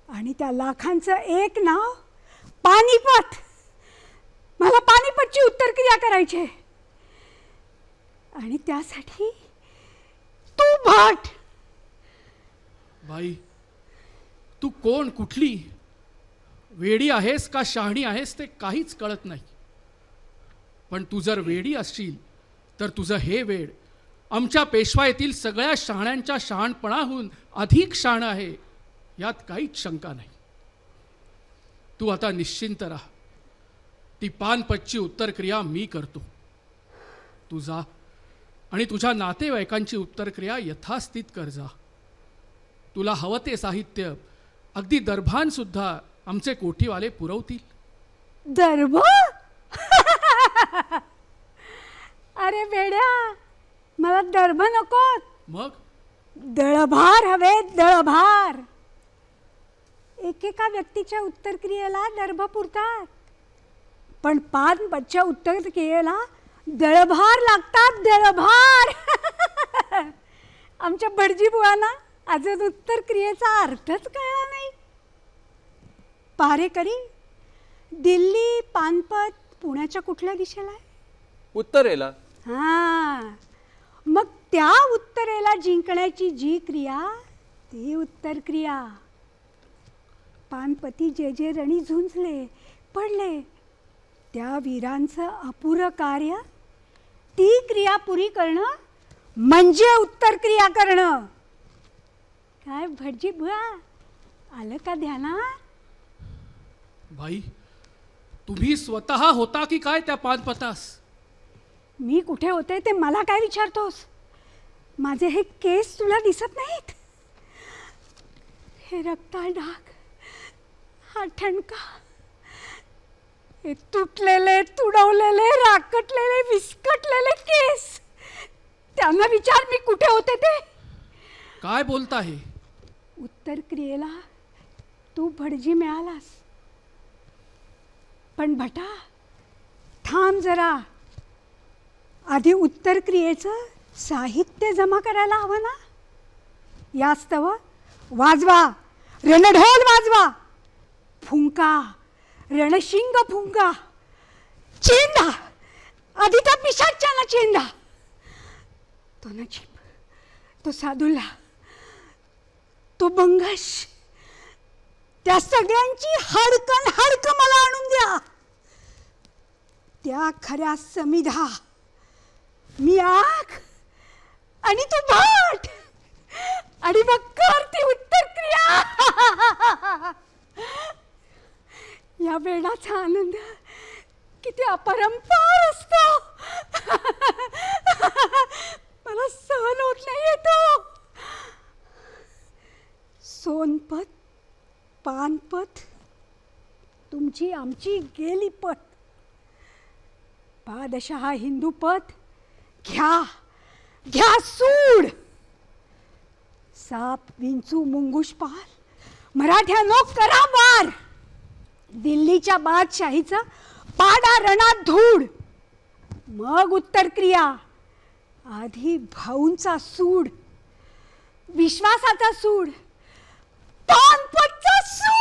आणि त्या लाखांचं एक नाव पानिपत. मला पानिपतची उत्तर क्रिया करायची. आणि त्यासाठी तू भट. बाई, तू कोण, कुठली, वेडी आहेस का शहाणी आहेस ते काहीच कळत नाही. पण तू जर वेडी असशील तर तुझं हे वेड आमच्या पेशवाईतील सगळ्या शहाण्यांच्या शहाणपणाहून अधिक शहाणं आहे, यात काहीच शंका नाही. तू आता निश्चिंत राहा. ती पानपतची उत्तर क्रिया मी करतो. तू जा आणि तुझ्या नातेवाईकांची उत्तर क्रिया यथास्थित कर जा. तुला हवं ते साहित्य, अगदी दर्भान सुद्धा आमचे कोठीवाले पुरवतील. दर्भ? अरे वेड्या, मला दर्भ नकोत. मग दळभार हवे, दळभार. एकेका व्यक्तीच्या उत्तर क्रियेला दर्भ पुरतात, पण पानपतच्या उत्तर क्रियेला दळभार लागतात, दळभार. आमच्या भटजी बुवांना अजून उत्तर क्रियेचा अर्थच कळला नाही. पारेकरी, दिल्ली पानपत पुण्याच्या कुठल्या दिशेला आहे? उत्तरेला. हां, मग त्या उत्तरेला जिंकण्याची जी क्रिया ती उत्तर क्रिया. पानपती जे जे रणी झुंजले पडले त्या वीरांचं अपुरं कार्य, ती क्रिया पुरी करणं म्हणजे उत्तर क्रिया करणं. काय भटजी बुवा, आलं का ध्यानात? बाई, तुम्ही स्वतः होता की काय त्या पानपतास? मी कुठे होते ते मला काय विचारतोस? माझे हे केस तुला दिसत नाहीत? हे रक्ताळ डाग, हा ठणका, हे तुटलेले, तुडवलेले, राकटलेले, विस्कटलेले केस, त्यांना विचार मी कुठे होते ते. काय बोलता हे? उत्तर क्रियेला तू भटजी मिळालास, पण भटा थांब जरा. आधी उत्तर क्रियेचं साहित्य जमा करायला हवं ना. यास्तव वाजवा, रणढोल वाजवा, फुंका, रणशिंग फुंका, चेंदा, आधी त्या पिशाच्याला चेंदा. तो नजीब, तो सादुल्ला, तो बंगश, त्या सगळ्यांची हडकन हडक मला आणून द्या. त्या खऱ्या समिधा, मी आग आणि तू भट, आणि मग कर ती उत्तर क्रिया. या वेळाचा आनंद किती अपरंपार असतो. मला सहन होत नाही येतो. सोनपत, पानपत, तुमची आमची गेली पत. पादशहा हिंदू पत, घ्या घ्या सूड. साप विंचू मुंगूश पाल, मराठ्यानो करा वार. दिल्लीच्या बादशाहीचं पाडा रणात धूड. मग उत्तर क्रिया. आधी भाऊंचा सूड, विश्वासाचा सूड, पानपतचा सूड.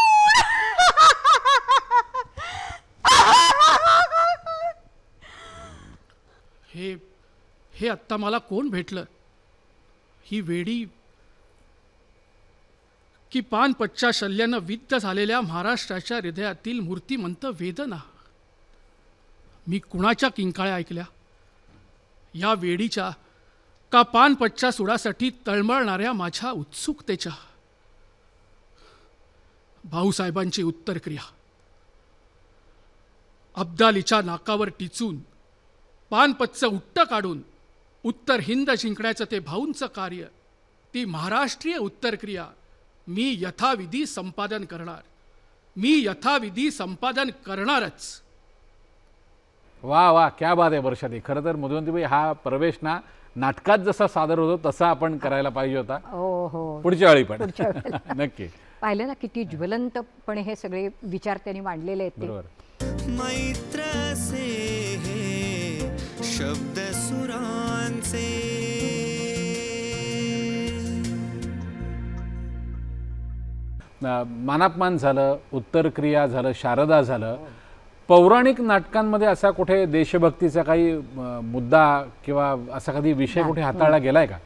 हे आत्ता मला कोण भेटलं? ही वेडी की पानपतच्या शल्यानं विद्ध झालेल्या महाराष्ट्राच्या हृदयातील मूर्तिमंत वेदना? मी कुणाच्या किंकाळ्या ऐकल्या? या वेडीच्या का पानपतच्या सुडासाठी तळमळणाऱ्या माझ्या उत्सुकतेच्या? भाऊसाहेबांची उत्तरक्रिया. अब्दालीच्या नाकावर टिचून पानपतचं उट्ट काढून उत्तर हिंद जिंकण्याचं ते भाऊंचं कार्य, ती महाराष्ट्रीय उत्तरक्रिया मी यथाविधी संपादन करणार. मी यथाविधी संपादन करणारच. वा वा, क्या बात आहे वर्षाताई. खरं तर मधुवंतीबाई, हा प्रवेश ना नाटकात जसा सादर होतो तसा आपण करायला पाहिजे होता. हो हो, पुढच्या वेळी पण पुढच्या वेळेला. नक्की. पाहिलं ना किती ज्वलंतपणे हे सगळे विचार त्यांनी मांडलेले आहेत ते. बरोबर. मैत्र से हे शब्द सुरांचे. मानापमान झालं, उत्तरक्रिया झालं, शारदा झालं. पौराणिक नाटकांमध्ये असा कुठे देशभक्तीचा काही मुद्दा किंवा असा कधी विषय कुठे हाताळला गेलाय का?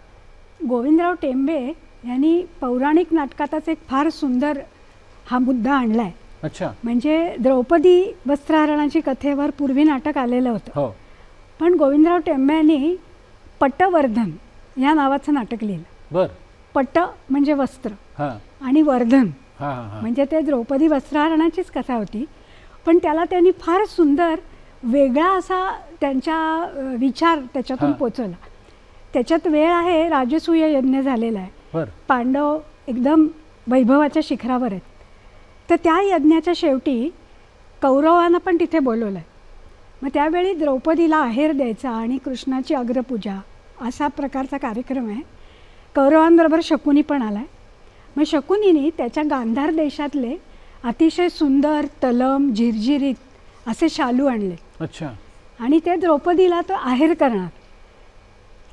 गोविंदराव टेंबे यांनी पौराणिक नाटकातच एक फार सुंदर हा मुद्दा आणलाय. अच्छा. म्हणजे द्रौपदी वस्त्रहरणाची कथेवर पूर्वी नाटक आलेलं होतं, हो. पण गोविंदराव टेंबे यांनी पटवर्धन या नावाचं नाटक लिहिलं. बर. पट म्हणजे वस्त्र हां आणि वर्धन हां हां. म्हणजे ते द्रौपदी वस्त्रहरणाचीच कथा होती, पण त्याला त्यांनी फार सुंदर वेगळा असा त्यांच्या विचार त्याच्यातून हां. पोचवला. त्याच्यात वेळ आहे राजसूय यज्ञ झालेला आहे. बर. पांडव एकदम वैभवाच्या शिखरावर आहेत. तर त्या यज्ञाच्या शेवटी कौरवांना पण तिथे बोलवलं आहे. मग त्यावेळी द्रौपदीला आहेर द्यायचा आणि कृष्णाची अग्रपूजा असा प्रकारचा कार्यक्रम आहे. कौरवांबरोबर शकुनी पण आला आहे. मग शकुनीने त्याच्या गांधार देशातले अतिशय सुंदर तलम झिरझिरीत असे शालू आणले. अच्छा. आणि ते द्रौपदीला तो आहेर करणार.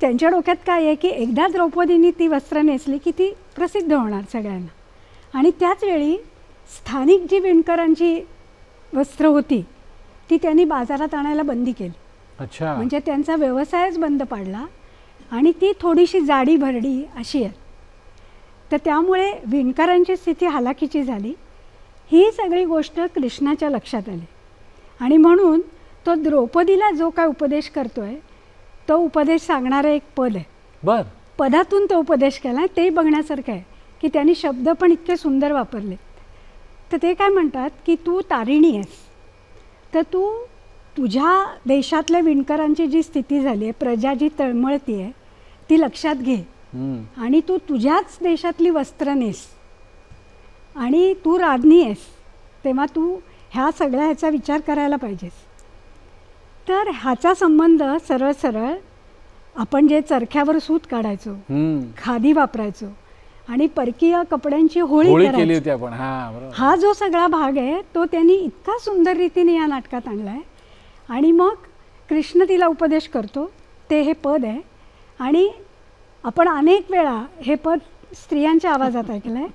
त्यांच्या डोक्यात काय आहे की एकदा द्रौपदीने ती वस्त्र नेसली की ती प्रसिद्ध होणार सगळ्यांना. आणि त्याच वेळी स्थानिक जी विणकरांची वस्त्र होती ती त्यांनी बाजारात आणायला बंदी केली. अच्छा. म्हणजे त्यांचा व्यवसायच बंद पाडला आणि ती थोडीशी जाडी भरडी अशी आहे. तर त्यामुळे विणकरांची स्थिती हालाकीची झाली. ही सगळी गोष्ट कृष्णाच्या लक्षात आली आणि म्हणून तो द्रौपदीला जो काय उपदेश करतोय तो उपदेश सांगणारं एक पद आहे. बर. पदातून तो उपदेश केला. ते बघण्यासारखं आहे की त्यांनी शब्द पण इतके सुंदर वापरले. तर ते काय म्हणतात की तू तारिणी आहेस, तर तू तुझ्या देशातल्या विणकरांची जी स्थिती झाली आहे, प्रजा जी तळमळती आहे ती लक्षात घे आणि तू तुझ्याच देशातली वस्त्र नेस आणि तू राज्ञी आहेस, तेव्हा तू ह्या सगळ्या ह्याचा विचार करायला पाहिजेस. तर ह्याचा संबंध सरळ सरळ आपण जे चरख्यावर सूत काढायचो, खादी वापरायचो आणि परकीय कपड्यांची होळी केली करायचो, होती आपण. हां, बरोबर. हा जो सगळा भाग आहे तो त्यांनी इतका सुंदर रीतीने या नाटकात आणला आहे. आणि मग कृष्ण तिला उपदेश करतो, ते हे पद आहे. आणि आपण अनेक वेळा हे पद स्त्रियांच्या आवाजात ऐकलं आहे,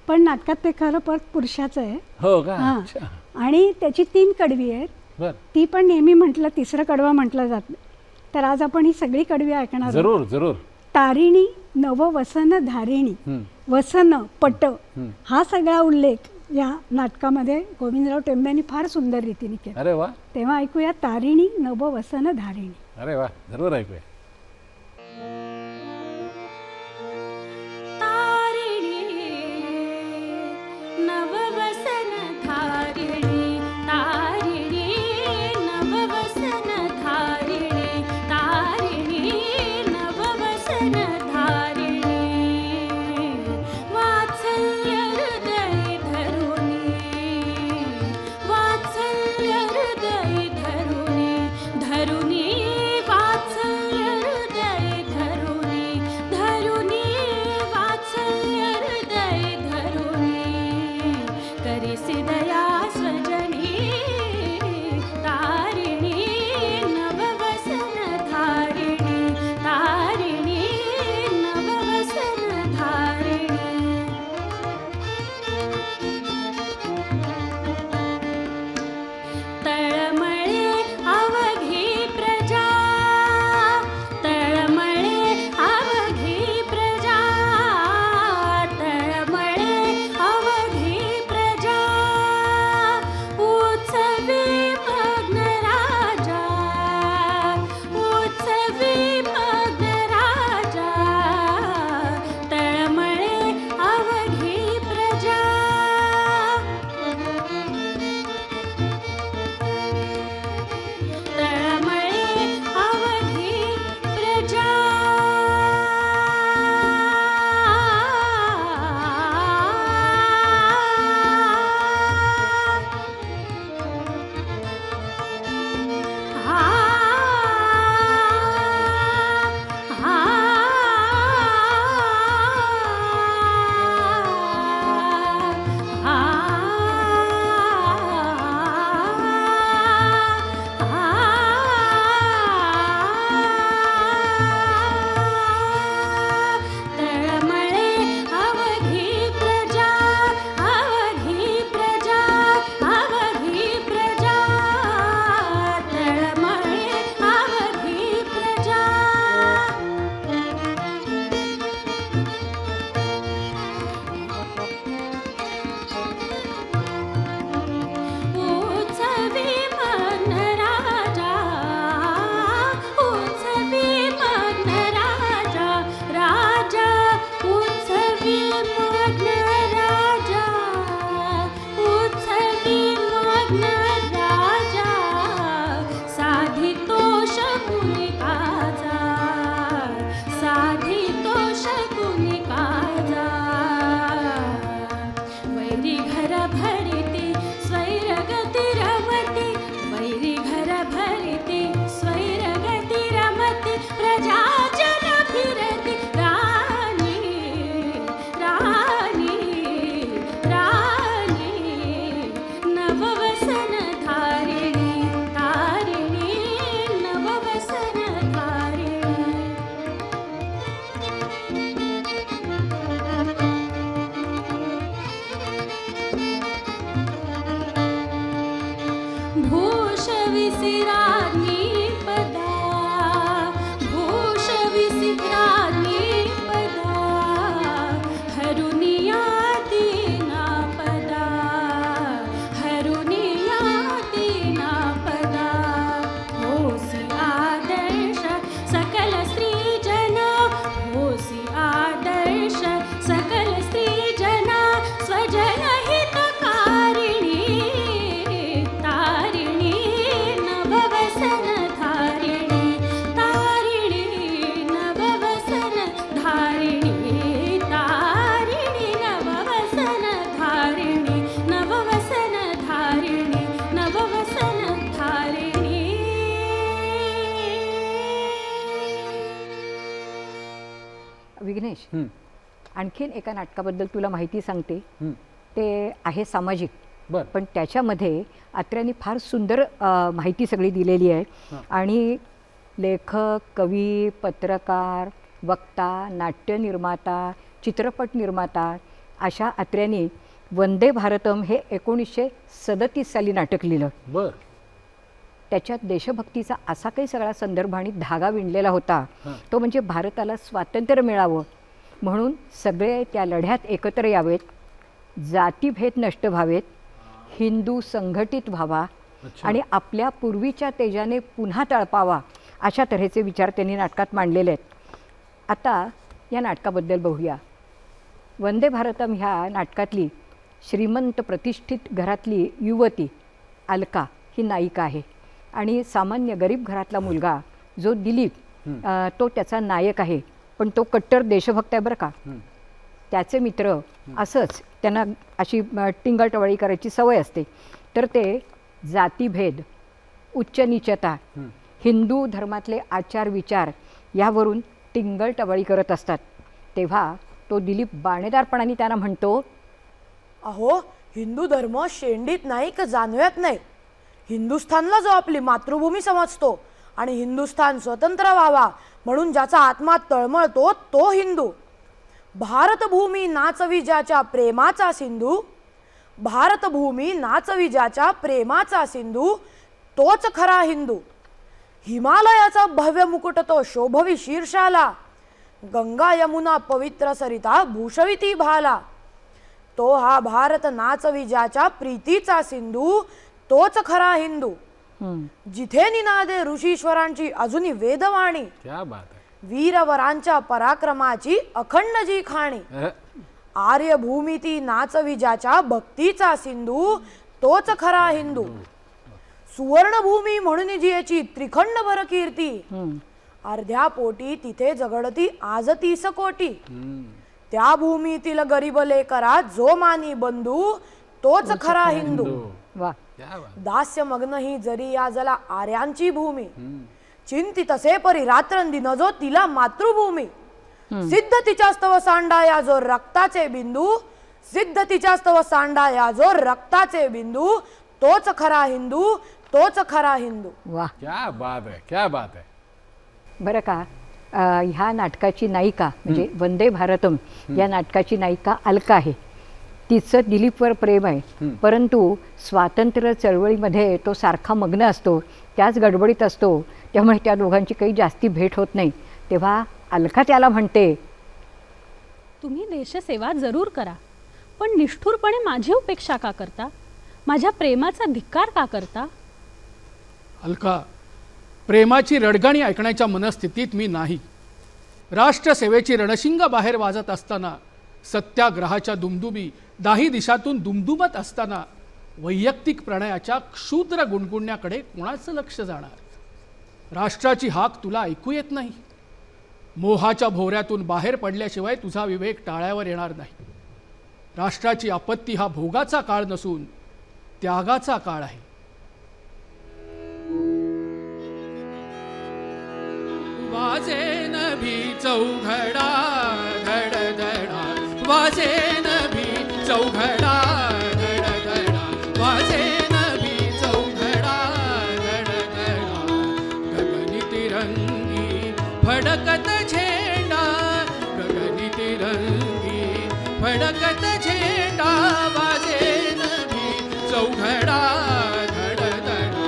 पण नाटकात ते खरं पद पुरुषाचं आहे. हो का? हां. अच्छा. आणि त्याची 3 कडवी आहेत. बर. ती पण नेहमी म्हटलं तिसरं कडवं म्हटलं जात नाही. तर आज आपण ही सगळी कडवी ऐकणार आहोत. जरूर जरूर. तारिणी नववसन धारिणी, वसन पट, हा सगळा उल्लेख या नाटकामध्ये गोविंदराव टेंब्यांनी फार सुंदर रीतीने केला. अरे वा. तेव्हा ऐकूया तारिणी नववसन धारिणी. अरे वा, जरूर ऐकूया. नववसन धारिणी, तारिणी नववसन धारिणी, तारिणी नववसन धारिणी, वात्सल्य हृदय धरुणी, वात्सल्य हृदय धरुणी, धरुणी वात्सल्य विसिराज्ञी पदा घोष विसिराज्ञी पदा हरुनिया दीना पदा हरुनिया दीना पदा होसी आदर्श सकल स्त्री जना होसी आदर्श सकल स्त्री जना स्वजन हितकारिणी तारिणी नववसन धारिणी तारिणी नववसन धारिणी तारिणी नववसन धारिणी नववसन धारिणी नववसन धारिणी. विघ्नेश, आणखीन एका नाटकाबद्दल तुला माहिती सांगते. ते आहे सामाजिक, बर. पण त्याच्यामध्ये अत्र्यांनी फार सुंदर माहिती सगळी दिलेली आहे. आणि लेखक, कवी, पत्रकार, वक्ता, नाट्य निर्माता, चित्रपट निर्माता अशा अत्र्यांनी वंदे भारतम हे 1937 साली नाटक लिहिलं. बर. त्याच्यात देशभक्तीचा असा काही सगळा संदर्भ आणि धागा विणलेला होता. तो म्हणजे भारताला स्वातंत्र्य मिळावं म्हणून सगळे त्या लढ्यात एकत्र यावेत, जातीभेद नष्ट व्हावेत, हिंदू संघटित व्हावा आणि आपल्या पूर्वीच्या तेजाने पुन्हा तळपावा, अशा तऱ्हेचे विचार त्यांनी नाटकात मांडलेले आहेत. आता या नाटकाबद्दल बघूया. वंदे भारतम ह्या नाटकातली श्रीमंत प्रतिष्ठित घरातली युवती अलका ही नायिका आहे. आणि सामान्य गरीब घरातला मुलगा जो दिलीप, तो त्याचा नायक आहे. पण तो कट्टर देशभक्त आहे बरं का. त्याचे मित्र असंच त्यांना अशी टिंगलटवाळी करायची सवय असते. तर ते जातीभेद, उच्च नीचता, हिंदू धर्मातले आचार विचार यावरून टिंगलटवाळी करत असतात. तेव्हा तो दिलीप बाणेदारपणाने त्यांना म्हणतो, अहो, हिंदू धर्म शेंडीत नाही का जाणव्यात नाही. हिंदुस्थानला जो आपली मातृभूमी समजतो आणि हिंदुस्थान स्वतंत्र व्हावा म्हणून ज्याचा आत्मा तळमळतो तो हिंदू. भारतभूमी नाचवी ज्याच्या प्रेमाचा सिंधू, भारतभूमी नाचवी ज्याच्या प्रेमाचा सिंधू, तोच खरा हिंदू. हिमालयाचा भव्य मुकुट तो शोभवी शीर्षाला, गंगा यमुना पवित्र सरिता भूषविती भाला. तो हा भारत नाचवी ज्याच्या प्रीतीचा सिंधू, तोच खरा हिंदू. जिथे निनादे ऋषीश्वरांची अजूनी वेदवाणी, क्या बात आहे. वीरवरांच्या पराक्रमाची अखंड जी खाणी. आर्यभूमी ती नाचवी ज्याच्या भक्तीचा सिंधू, तोच खरा हिंदू. सुवर्णभूमी म्हणून जी याची त्रिखंड भर कीर्ती, अर्ध्या पोटी तिथे जगडती आज 30 कोटी. त्या भूमीतील गरीब लेकरा जो मानी बंधू, तोच खरा हिंदू. वा. दास्य मग्न ही जरी या जला आर्यांची भूमी, चिंतित असे परी रात्रंदिन जो तिला मातृभूमी. सिद्ध तिच्या स्तव सांडा या जो रक्ताचे बिंदू, सिद्ध तिच्या स्तव सांडा या जो रक्ताचे बिंदू, तोच खरा हिंदू, तोच खरा हिंदू. वा, क्या बात आहे, क्या बात आहे. बरं का. ह्या नाटकाची नायिका म्हणजे वंदे भारतम या नाटकाची नायिका अलका आहे. तिचं दिलीपवर प्रेम आहे, परंतु स्वातंत्र्य चळवळीमध्ये तो सारखा मग्न असतो, त्याच गडबडीत असतो. त्यामुळे त्या दोघांची काही जास्ती भेट होत नाही. तेव्हा अलका त्याला म्हणते, तुम्ही देशसेवा जरूर करा, पण निष्ठुरपणे माझी उपेक्षा का करता? माझ्या प्रेमाचा धिक्कार का करता? अलका, प्रेमाची रडगाणी ऐकण्याच्या मनस्थितीत मी नाही. राष्ट्रसेवेची रणशिंग बाहेर वाजत असताना, सत्याग्रहाच्या दुमदुमी दाही दिशातून दुमदुमत असताना, वैयक्तिक प्रणयाच्या क्षुद्र गुणगुणण्याकडे कोणाचं लक्ष जाणार? राष्ट्राची हाक तुला ऐकू येत नाही. मोहाच्या भोवऱ्यातून बाहेर पडल्याशिवाय तुझा विवेक टाळ्यावर येणार नाही. राष्ट्राची आपत्ती हा भोगाचा काळ नसून त्यागाचा काळ आहे. वाजेन भी चौघडा धडधडा, वाजेन भी चौघडा धडधडा, वाजेन भी चौघडा धडधडा. गगनी तिरंगी फडकत झेंडा, गगनी तिरंगी फडकत झेंडा, वाजेन भी चौघडा धडधडा.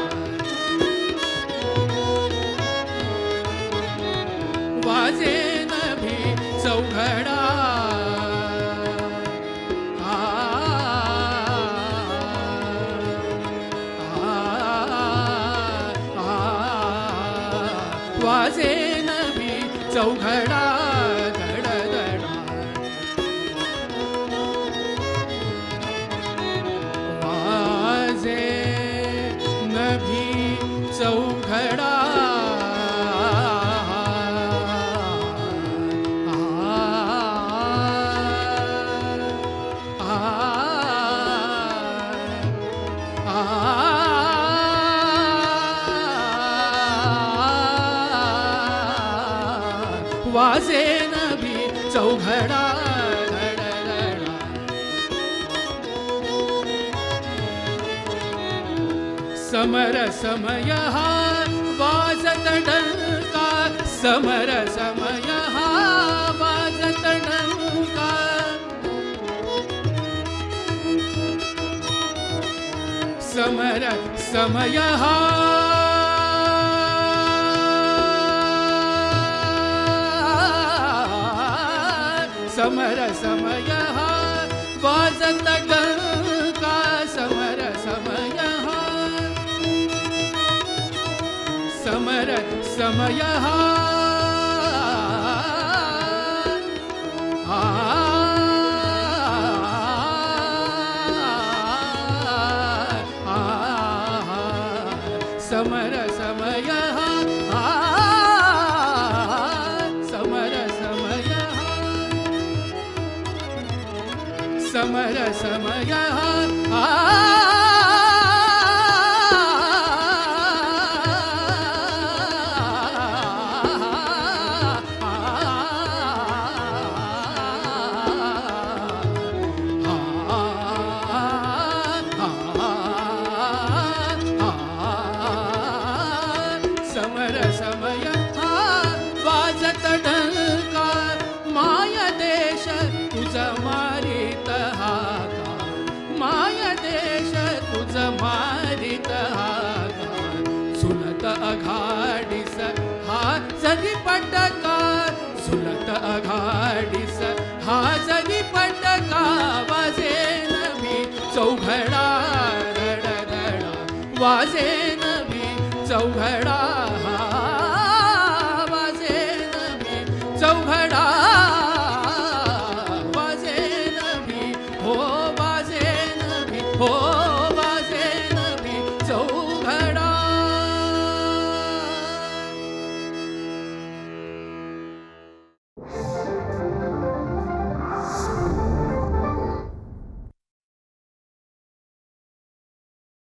चौघडा धडधडा वाजे नभी चौघडा वाजे नभी चौघडा धडधडा समर समय हा वाजत डंका समर समय हा वाजत डंका समर समय हा समर समय हा वाजत डंका समर समय हा समर समय हा समर समय हा समर समय समर समय समर समय वाजत डंका माय देश तुझ मारित हाका माय देश तुझ मारित हाका सुलत अघाडीस हा जरी पटका सुलत अघाडीस हा जरी पटका वाजे नभी चौघडा धडधडा वाजे